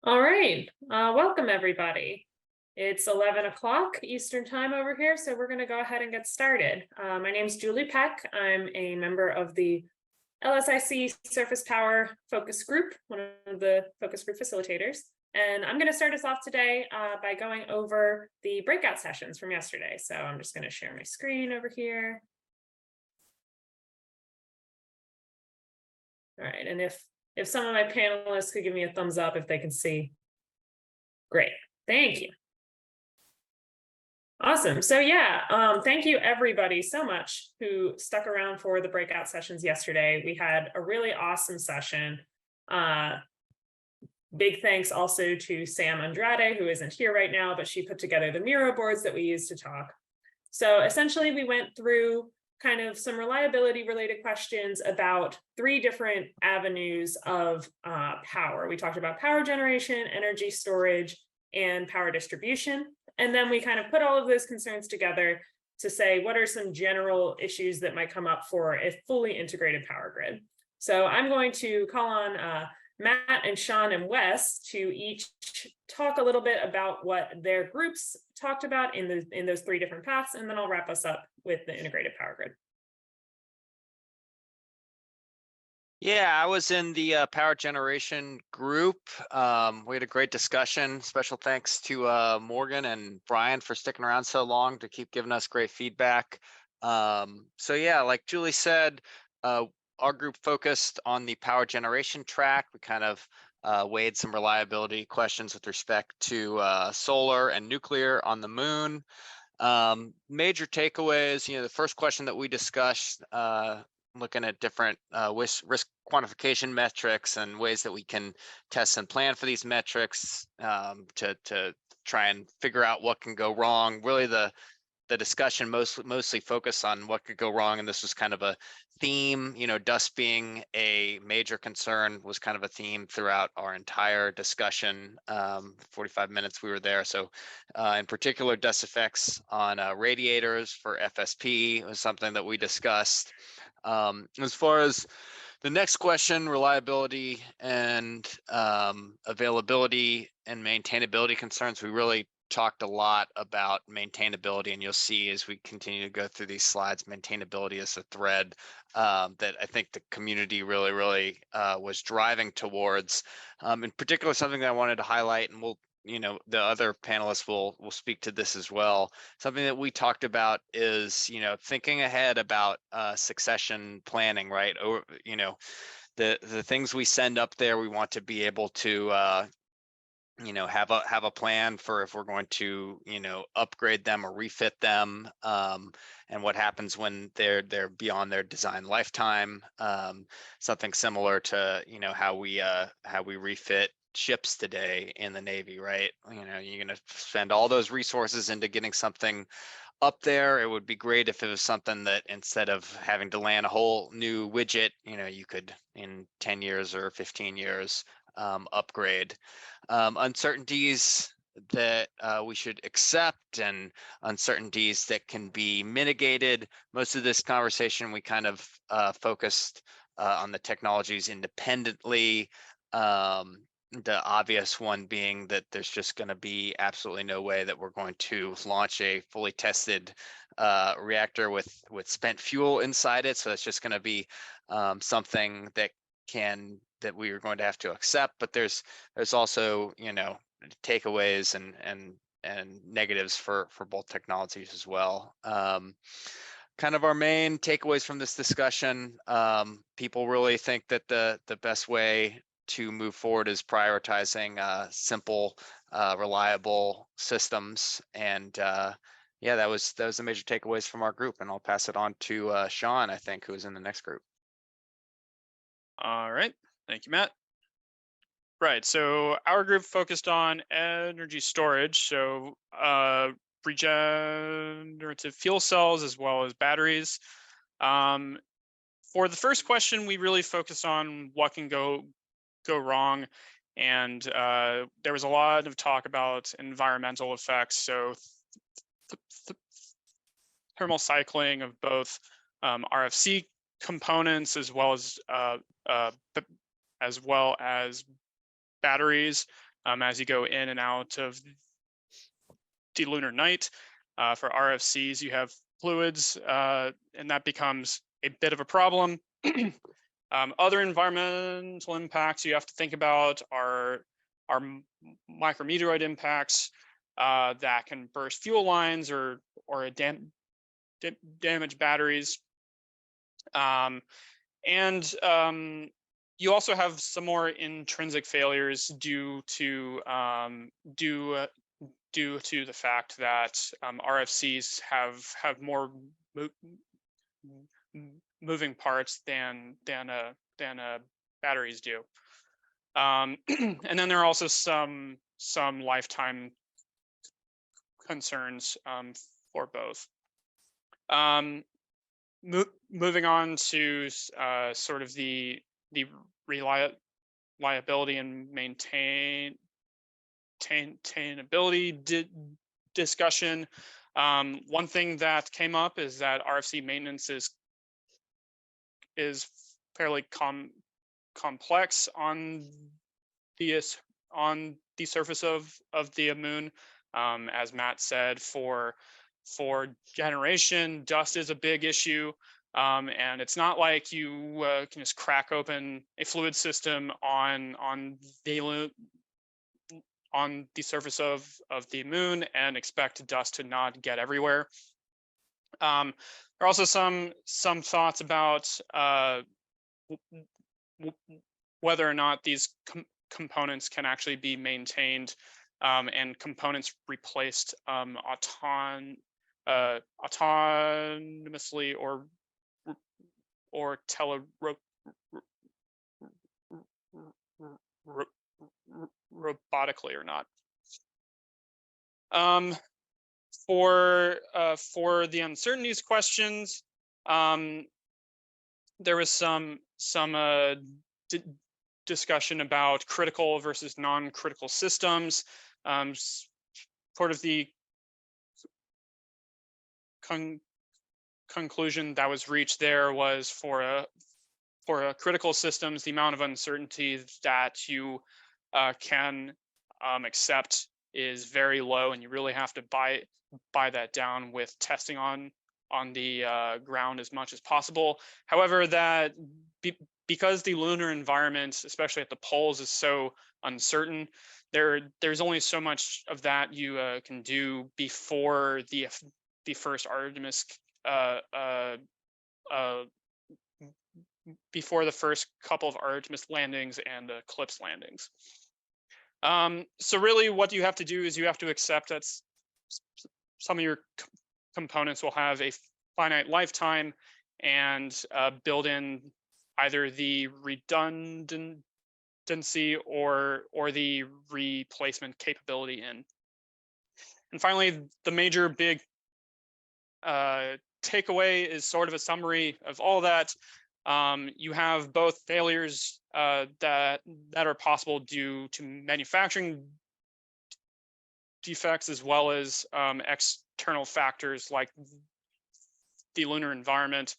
All right, welcome everybody. It's 11 o'clock Eastern time over here, so we're going to go ahead and get started. My name is Julie Peck. I'm a member of the LSIC Surface Power Focus Group, one of the focus group facilitators. And I'm going to start us off today by going over the breakout sessions from yesterday. So I'm just going to share my screen over here. All right, and if some of my panelists could give me a thumbs up if they can see. Great, thank you. Awesome. So yeah, thank you everybody so much who stuck around for the breakout sessions yesterday. We had a really awesome session. Big thanks also to Sam Andrade, who isn't here right now, but she put together the Miro boards that we used to talk. So essentially we went through kind of some reliability related questions about 3 different avenues of power. We talked about power generation, energy storage, and power distribution. And then we kind of put all of those concerns together to say, what are some general issues that might come up for a fully integrated power grid? So I'm going to call on Matt and Sean and Wes to each talk a little bit about what their groups talked about in those 3 different paths, and then I'll wrap us up with the integrated power grid. Yeah, I was in the power generation group. We had a great discussion. Special thanks to Morgan and Brian for sticking around so long to keep giving us great feedback. So yeah, like Julie said, our group focused on the power generation track. We kind of weighed some reliability questions with respect to solar and nuclear on the moon. Major takeaways, the first question that we discussed, looking at different risk quantification metrics and ways that we can test and plan for these metrics to try and figure out what can go wrong. Really, the discussion mostly focused on what could go wrong, and this was kind of a theme. Dust being a major concern was kind of a theme throughout our entire discussion. 45 minutes we were there. So in particular, dust effects on radiators for FSP was something that we discussed. As far as the next question, reliability and availability and maintainability concerns, we really talked a lot about maintainability, and you'll see as we continue to go through these slides, maintainability is a thread that I think the community really was driving towards. In particular, something that I wanted to highlight, and the other panelists will speak to this as well. Something that we talked about is, thinking ahead about succession planning, right? Or, the things we send up there, we want to be able to have a plan for if we're going to upgrade them or refit them, and what happens when they're beyond their design lifetime. Something similar to how we refit ships today in the Navy, right? You're going to spend all those resources into getting something up there. It would be great if it was something that instead of having to land a whole new widget, you could in 10 years or 15 years upgrade. Uncertainties that we should accept and uncertainties that can be mitigated. Most of this conversation, we kind of focused on the technologies independently. The obvious one being that there's just going to be absolutely no way that we're going to launch a fully tested reactor with spent fuel inside it. So it's just going to be something that we are going to have to accept. But there's also takeaways and negatives for both technologies as well. Kind of our main takeaways from this discussion, people really think that the best way to move forward is prioritizing simple, reliable systems. And yeah, that was the major takeaways from our group. And I'll pass it on to Sean, I think, who is in the next group. All right, thank you, Matt. Right, so our group focused on energy storage, so regenerative fuel cells as well as batteries. For the first question, we really focused on what can go wrong, and there was a lot of talk about environmental effects, so thermal cycling of both RFC components as well as batteries, as you go in and out of the lunar night. For RFCs, you have fluids, and that becomes a bit of a problem. Other environmental impacts you have to think about are micrometeoroid impacts that can burst fuel lines or damage batteries. You also have some more intrinsic failures due to the fact that RFCs have more moving parts than batteries do. And then there are also some lifetime concerns for both. Moving on to sort of the reliability and maintainability discussion. One thing that came up is that RFC maintenance is fairly complex on the surface of the moon. As Matt said, for generation, dust is a big issue. And it's not like you can just crack open a fluid system on the surface of the moon and expect dust to not get everywhere. There are also some thoughts about whether or not these components can actually be maintained and components replaced autonomously or robotically or not. For the uncertainties questions, there was some discussion about critical versus non-critical systems. Sort of the conclusion that was reached there was for critical systems, the amount of uncertainty that you can accept is very low, and you really have to buy that down with testing on the ground as much as possible. However, that because the lunar environment, especially at the poles, is so uncertain, there's only so much of that you can do before the first Artemis before the first couple of Artemis landings and Eclipse landings. So really what you have to do is you have to accept that some of your components will have a finite lifetime and build in either the redundancy or the replacement capability in. And finally, the major big takeaway is sort of a summary of all that. You have both failures that are possible due to manufacturing defects, as well as external factors like the lunar environment,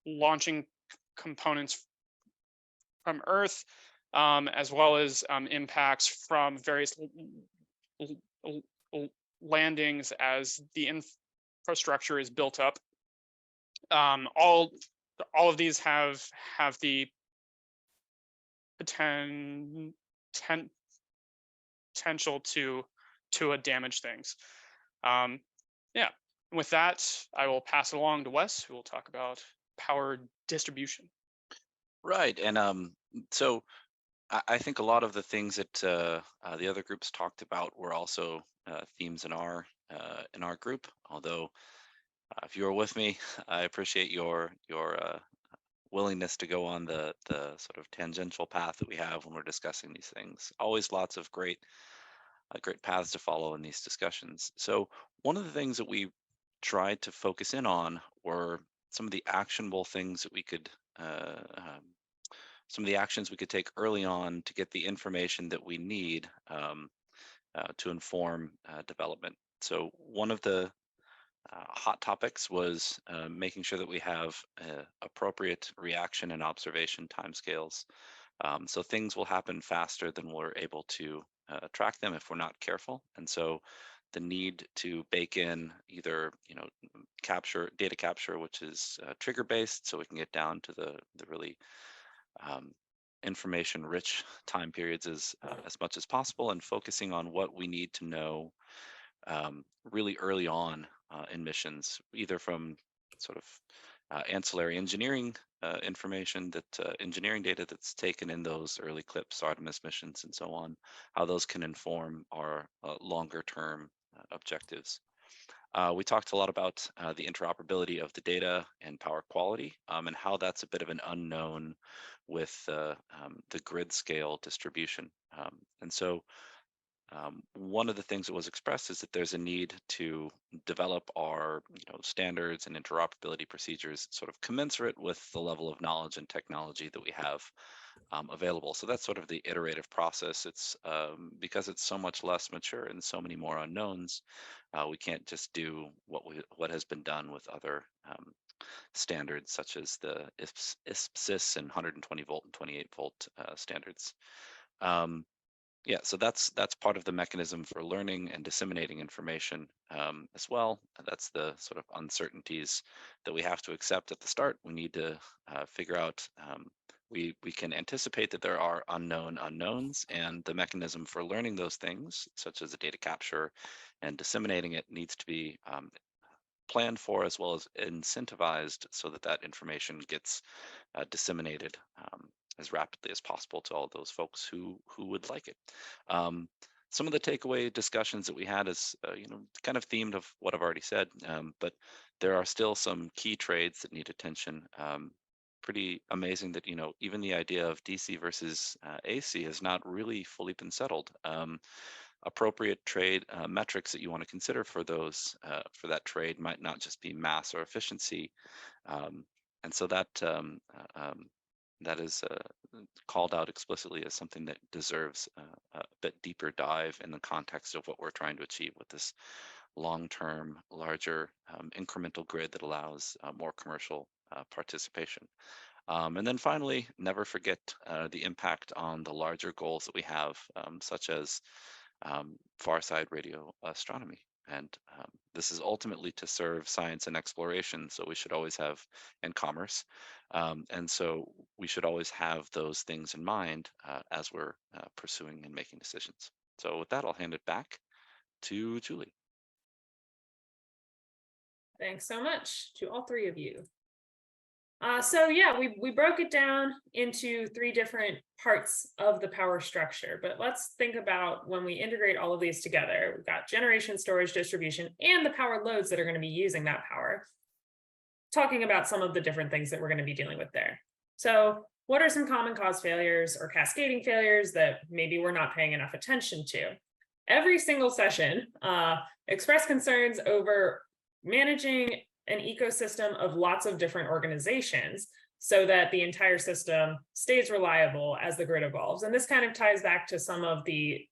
launching components from Earth, as well as impacts from various landings as the infrastructure is built up. All of these have the potential to damage things. Yeah, with that, I will pass it along to Wes, who will talk about power distribution. Right, and so I think a lot of the things that the other groups talked about were also themes in our group. Although, if you were with me, I appreciate your willingness to go on the sort of tangential path that we have when we're discussing these things. Always lots of great paths to follow in these discussions. So one of the things that we tried to focus in on were some of the actionable things that we could some of the actions we could take early on to get the information that we need to inform development. So one of the hot topics was making sure that we have appropriate reaction and observation timescales. So things will happen faster than we're able to track them if we're not careful. And so the need to bake in either, data capture, which is trigger based, so we can get down to the really information rich time periods as much as possible, and focusing on what we need to know really early on in missions, either from sort of ancillary engineering information, that engineering data that's taken in those early CLIPS, Artemis missions, and so on, how those can inform our longer term objectives. We talked a lot about the interoperability of the data and power quality, and how that's a bit of an unknown with the grid scale distribution. And so one of the things that was expressed is that there's a need to develop our standards and interoperability procedures sort of commensurate with the level of knowledge and technology that we have available. So that's sort of the iterative process. It's because it's so much less mature and so many more unknowns, we can't just do what has been done with other standards, such as the ISPSIS and 120 volt and 28 volt standards. Yeah, so that's part of the mechanism for learning and disseminating information as well. That's the sort of uncertainties that we have to accept at the start. We need to figure out, we can anticipate that there are unknown unknowns, and the mechanism for learning those things, such as the data capture and disseminating it, needs to be planned for as well as incentivized so that that information gets disseminated as rapidly as possible to all those folks who would like it. Some of the takeaway discussions that we had is, kind of themed of what I've already said, but there are still some key trades that need attention. Pretty amazing that, even the idea of DC versus AC has not really fully been settled. Appropriate trade metrics that you want to consider for those for that trade might not just be mass or efficiency, and so that that is called out explicitly as something that deserves a bit deeper dive in the context of what we're trying to achieve with this long-term, larger incremental grid that allows more commercial participation. And then finally, never forget the impact on the larger goals that we have, such as far-side radio astronomy. And this is ultimately to serve science and exploration, so we should always have, and commerce. And so we should always have those things in mind as we're pursuing and making decisions. So with that, I'll hand it back to Julie. Thanks so much to all three of you. So yeah, we broke it down into 3 different parts of the power structure, but let's think about when we integrate all of these together. We've got generation, storage, distribution, and the power loads that are going to be using that power. Talking about some of the different things that we're going to be dealing with there. So what are some common cause failures or cascading failures that maybe we're not paying enough attention to? Every single session expressed concerns over managing an ecosystem of lots of different organizations so that the entire system stays reliable as the grid evolves. And this kind of ties back to some of the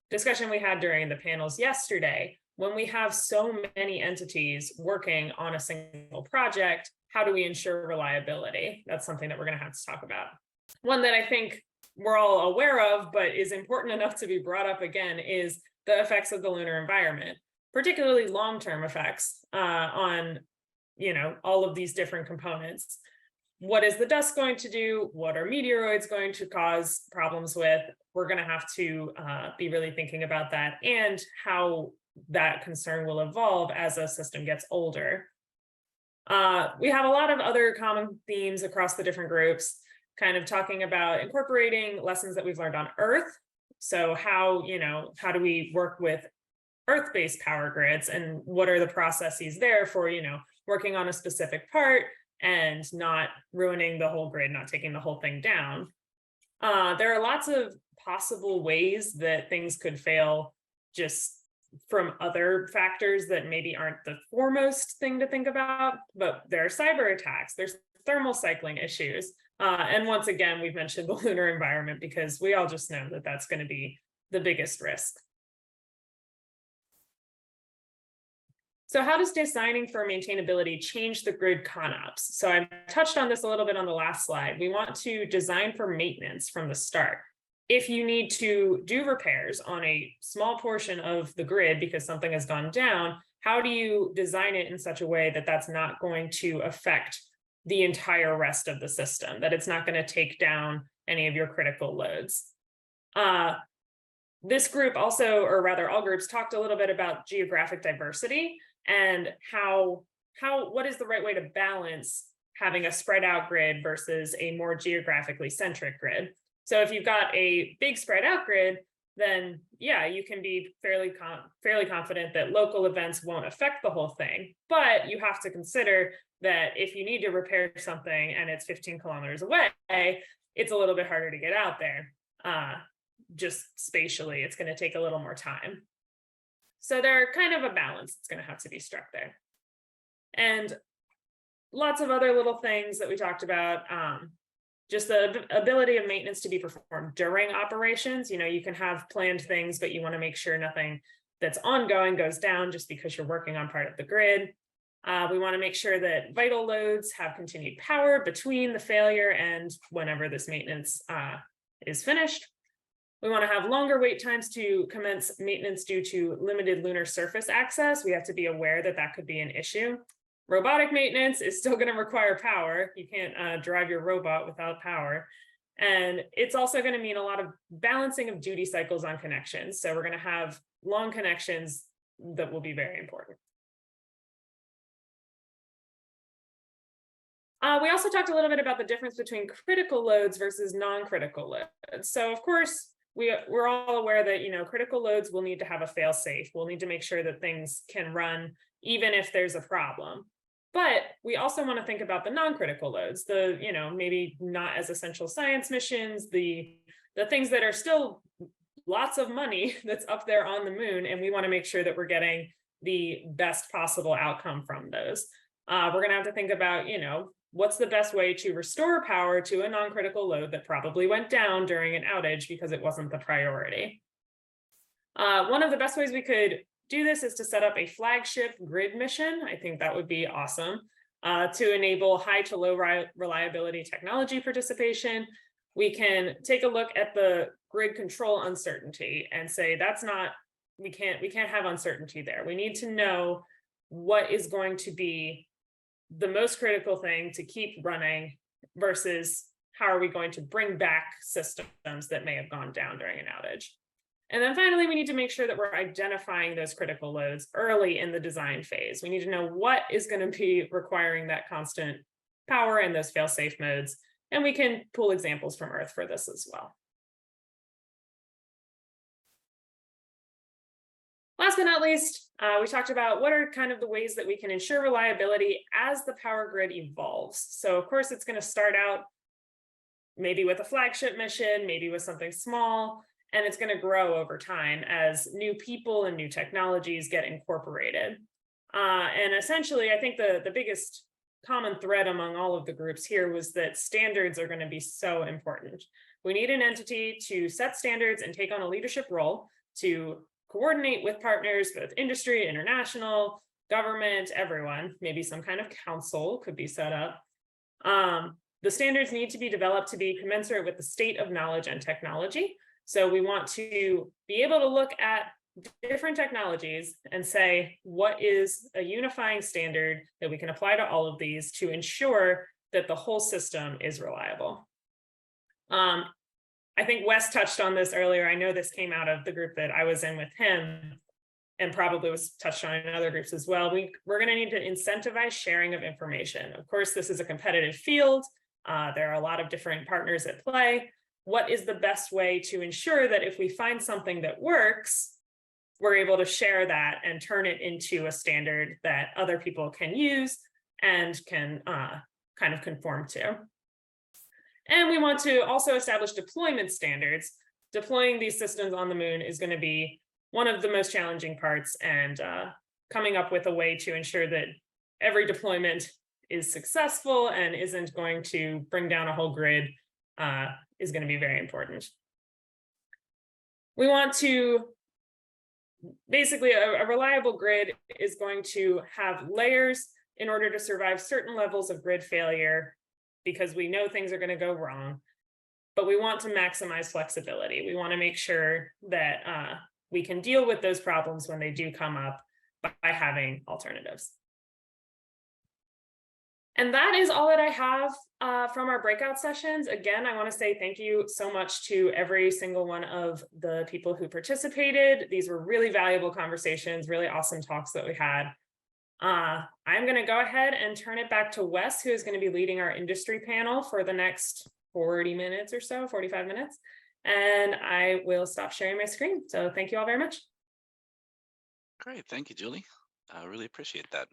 discussion we had during the panels yesterday. When we have so many entities working on a single project, how do we ensure reliability? That's something that we're going to have to talk about. One that I think we're all aware of, but is important enough to be brought up again, is the effects of the lunar environment, particularly long-term effects on, all of these different components. What is the dust going to do? What are meteoroids going to cause problems with? We're going to have to be really thinking about that and how that concern will evolve as a system gets older. We have a lot of other common themes across the different groups, kind of talking about incorporating lessons that we've learned on Earth. So how do we work with Earth-based power grids, and what are the processes there for, working on a specific part and not ruining the whole grid, not taking the whole thing down. There are lots of possible ways that things could fail just from other factors that maybe aren't the foremost thing to think about, but there are cyber attacks, there's thermal cycling issues. And once again, we've mentioned the lunar environment because we all just know that that's going to be the biggest risk. So how does designing for maintainability change the grid ConOps? So I touched on this a little bit on the last slide. We want to design for maintenance from the start. If you need to do repairs on a small portion of the grid because something has gone down, how do you design it in such a way that that's not going to affect the entire rest of the system, that it's not going to take down any of your critical loads? This group also, or rather all groups, talked a little bit about geographic diversity and what is the right way to balance having a spread out grid versus a more geographically centric grid. So if you've got a big spread out grid, then yeah, you can be fairly confident that local events won't affect the whole thing. But you have to consider that if you need to repair something and it's 15 kilometers away, it's a little bit harder to get out there. Just spatially, it's going to take a little more time. So they're kind of a balance that's going to have to be struck there. And lots of other little things that we talked about. Just the ability of maintenance to be performed during operations. You know, you can have planned things, but you want to make sure nothing that's ongoing goes down just because you're working on part of the grid. We want to make sure that vital loads have continued power between the failure and whenever this maintenance is finished. We want to have longer wait times to commence maintenance due to limited lunar surface access. We have to be aware that that could be an issue. Robotic maintenance is still going to require power. You can't drive your robot without power. And it's also going to mean a lot of balancing of duty cycles on connections. So we're going to have long connections that will be very important. We also talked a little bit about the difference between critical loads versus non-critical loads. So of course, we're all aware that, you know, critical loads will need to have a fail safe. We'll need to make sure that things can run even if there's a problem. But we also want to think about the non-critical loads, the, you know, maybe not as essential science missions, the things that are still lots of money that's up there on the moon. And we want to make sure that we're getting the best possible outcome from those. We're going to have to think about, you know, what's the best way to restore power to a non-critical load that probably went down during an outage because it wasn't the priority. One of the best ways we could do this is to set up a flagship grid mission. I think that would be awesome to enable high to low reliability technology participation. We can take a look at the grid control uncertainty and say that's not, we can't have uncertainty there. We need to know what is going to be the most critical thing to keep running versus how are we going to bring back systems that may have gone down during an outage. And then finally, we need to make sure that we're identifying those critical loads early in the design phase. We need to know what is going to be requiring that constant power and those fail-safe modes. And we can pull examples from Earth for this as well. Last but not least, we talked about what are kind of the ways that we can ensure reliability as the power grid evolves. So of course, it's going to start out maybe with a flagship mission, maybe with something small, and it's going to grow over time as new people and new technologies get incorporated. And essentially, I think the biggest common thread among all of the groups here was that standards are going to be so important. We need an entity to set standards and take on a leadership role to coordinate with partners, both industry, international, government, everyone. Maybe some kind of council could be set up. The standards need to be developed to be commensurate with the state of knowledge and technology. So we want to be able to look at different technologies and say, what is a unifying standard that we can apply to all of these to ensure that the whole system is reliable? I think Wes touched on this earlier. I know this came out of the group that I was in with him and probably was touched on in other groups as well. We're going to need to incentivize sharing of information. Of course, this is a competitive field. There are a lot of different partners at play. What is the best way to ensure that if we find something that works, we're able to share that and turn it into a standard that other people can use and can kind of conform to? And we want to also establish deployment standards. Deploying these systems on the moon is going to be one of the most challenging parts, and coming up with a way to ensure that every deployment is successful and isn't going to bring down a whole grid is going to be very important. We want to basically a reliable grid is going to have layers in order to survive certain levels of grid failure, because we know things are going to go wrong, but we want to maximize flexibility. We want to make sure that we can deal with those problems when they do come up by having alternatives. And that is all that I have from our breakout sessions. Again, I want to say thank you so much to every single one of the people who participated. These were really valuable conversations, really awesome talks that we had. I'm going to go ahead and turn it back to Wes, who is going to be leading our industry panel for the next 40 minutes or so, 45 minutes. And I will stop sharing my screen. So thank you all very much. Great. Thank you, Julie. I really appreciate that.